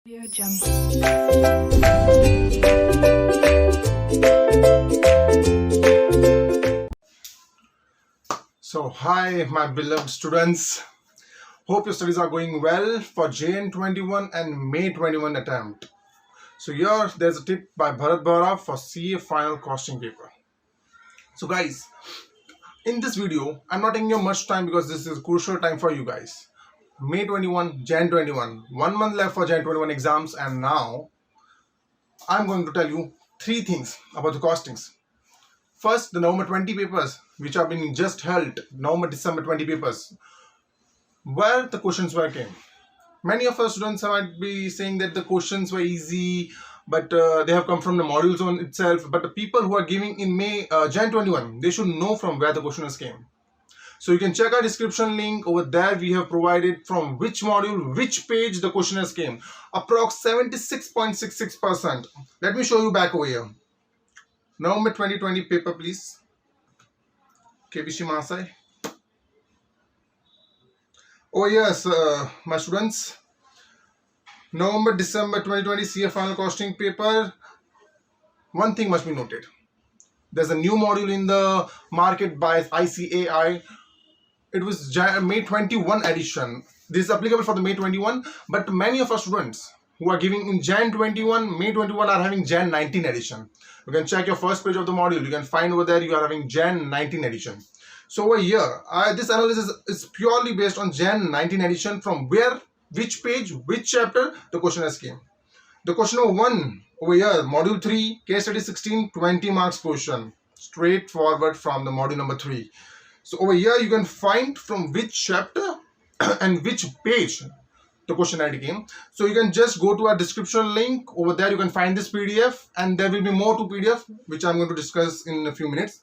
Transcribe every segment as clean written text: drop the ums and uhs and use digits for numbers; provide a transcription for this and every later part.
So hi my beloved students, hope your studies are going well for JN21 and May 21 attempt. So here there's a tip by Bharat Bohra for CA final costing paper. So guys, in this video I'm not taking you much time because this is crucial time for you guys. May 21, Jan 21, 1 month left for Jan 21 exams, and now I'm going to tell you 3 things about the costings. First, the November 20 papers which have been just held, November December 20 papers, where the questions were came. Many of our students might be saying that the questions were easy, but they have come from the module zone itself. But the people who are giving in Jan 21, they should know from where the questions came. So you can check our description link over there. We have provided from which module, which page the questionnaires came. Approx 76.66%. Let me show you back over here. November 2020 paper, please. KBC Masai. Oh yes, my students. November, December 2020 CA final costing paper. One thing must be noted. There's a new module in the market by ICAI. It was May 21 edition. This is applicable for the May 21, but many of our students who are giving in Jan 21, May 21 are having Jan 19 edition. You can check your first page of the module. You can find over there you are having Jan 19 edition. So over here, this analysis is purely based on Jan 19 edition, from where, which page, which chapter the question has came. The question number 1 over here, module 3, case study 16, 20 marks question, straightforward from the module number 3. So over here you can find from which chapter and which page the question ID came. So you can just go to our description link. Over there you can find this PDF, and there will be more to PDF which I'm going to discuss in a few minutes.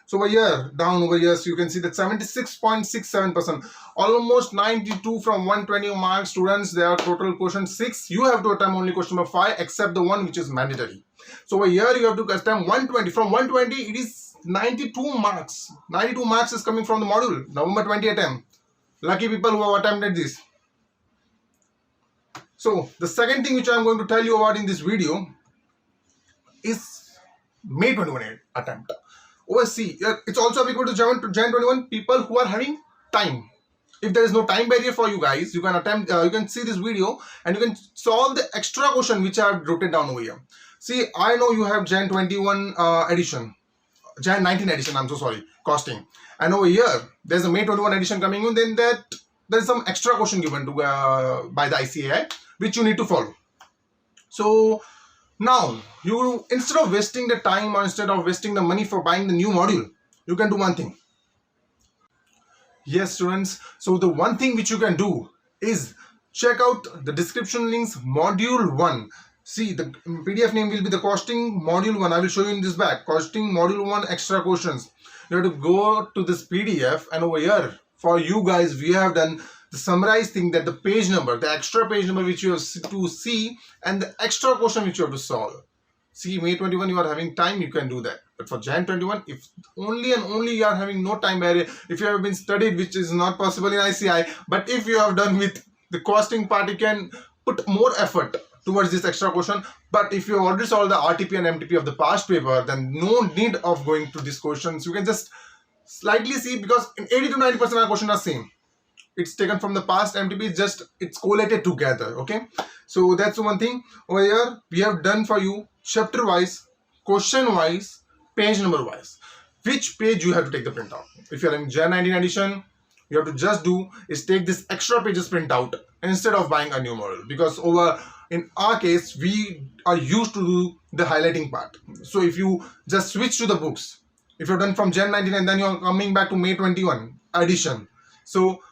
So over here, down over here, so you can see that 76.67%, almost 92 from 120 marks. Students, there are total question 6. You have to attempt only question number 5, except the one which is mandatory. So over here you have to attempt 120. From 120 it is 92 marks. 92 marks is coming from the module November 20 attempt. Lucky people who have attempted this. So the second thing which I am going to tell you about in this video is May 21 attempt. See, it's also applicable to Jan 21 people who are having time. If there is no time barrier for you guys, you can attempt. You can see this video and you can solve the extra question which I have written down over here. See, I know you have Jan 21 edition, Jan 19 edition. I'm so sorry, costing. And over here, there's a May 21 edition coming in. Then there's some extra question given to by the ICAI which you need to follow. So now, you, instead of wasting the time or instead of wasting the money for buying the new module, you can do one thing. Yes, students. So the one thing which you can do is check out the description links, module 1. See, the PDF name will be the costing module 1. I will show you in this back. Costing module 1 extra questions. You have to go to this PDF, and over here for you guys we have done the summarized thing, that the page number, the extra page number which you have to see, and the extra question which you have to solve. See, May 21 you are having time, you can do that. But for Jan 21, if only and only you are having no time barrier, if you have been studied, which is not possible in ICI, but if you have done with the costing part, you can put more effort towards this extra question. But if you have already solved the RTP and MTP of the past paper, then no need of going to these questions. You can just slightly see, because in 80 to 90% of our questions are same. It's taken from the past MTP, it's collated together. Okay, so that's one thing. Over here we have done for you chapter wise, question wise, page number wise, which page you have to take the print out. If you're in Jan 19 edition, you have to just do is take this extra pages print out instead of buying a new model, because in our case we are used to do the highlighting part. So if you just switch to the books, if you're done from Jan 19 and then you're coming back to May 21 edition, so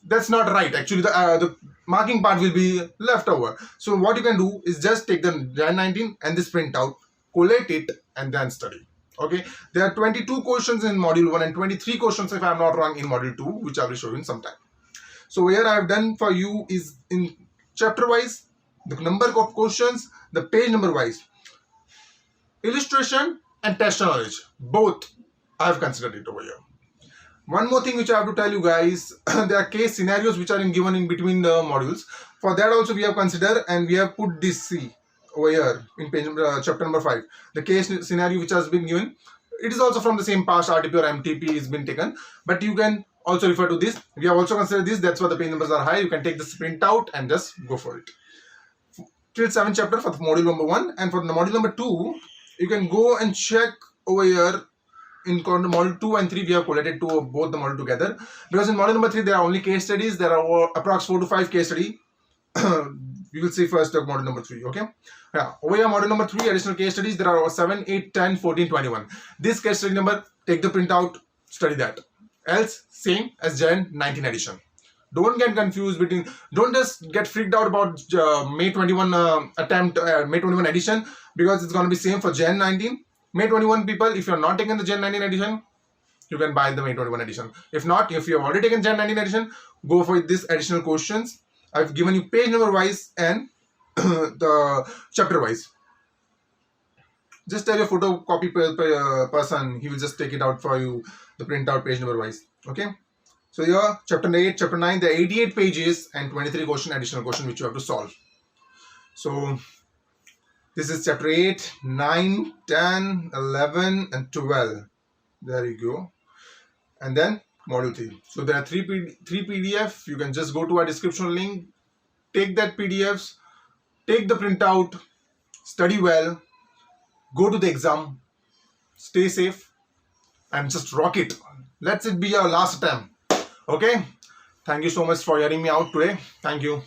that's not right. Actually, the marking part will be left over. So what you can do is just take the Jan 19 and this print out, collate it, and then study. Okay, there are 22 questions in module 1 and 23 questions, if I am not wrong, in module 2, which I will show you in some time. So here I have done for you is in chapter wise, the number of questions, the page number wise, illustration and test knowledge, both I have considered it over here. One more thing which I have to tell you guys, there are case scenarios which are given in between the modules. For that also we have considered, and we have put this C over here in page chapter number 5. The case scenario which has been given, it is also from the same past RTP or MTP is been taken, but you can also refer to this. We have also considered this. That's why the page numbers are high. You can take this print out and just go for it. Till 7th chapter for the module number 1, and for the module number 2, you can go and check over here. In module 2 and 3, we have collated both the module together, because in module number 3 there are only case studies. There are approx 4 to 5 case study. We will see first module number 3. Okay, yeah, over here module number 3 additional case studies. There are 7, 8, 10, 14, 21. This case study number, take the printout, study that. Else same as Jan 19 edition. Don't get confused between, don't just get freaked out about May 21 May 21 edition, because it's going to be same for Jan 19. May 21 people, if you're not taking the Jan 19 edition, you can buy the May 21 edition. If not, if you have already taken Jan 19 edition, go for this additional questions. I've given you page number wise and the chapter wise. Just tell your photocopy person, he will just take it out for you, the printout page number wise. Okay. So here, chapter 8, chapter 9, there are 88 pages and 23 additional question which you have to solve. So this is chapter 8, 9, 10, 11 and 12. There you go. And then module 3. So there are three PDF. You can just go to our description link, take that PDFs, take the printout, study well, go to the exam, stay safe and just rock it. Let it be your last attempt. Okay. Thank you so much for hearing me out today. Thank you.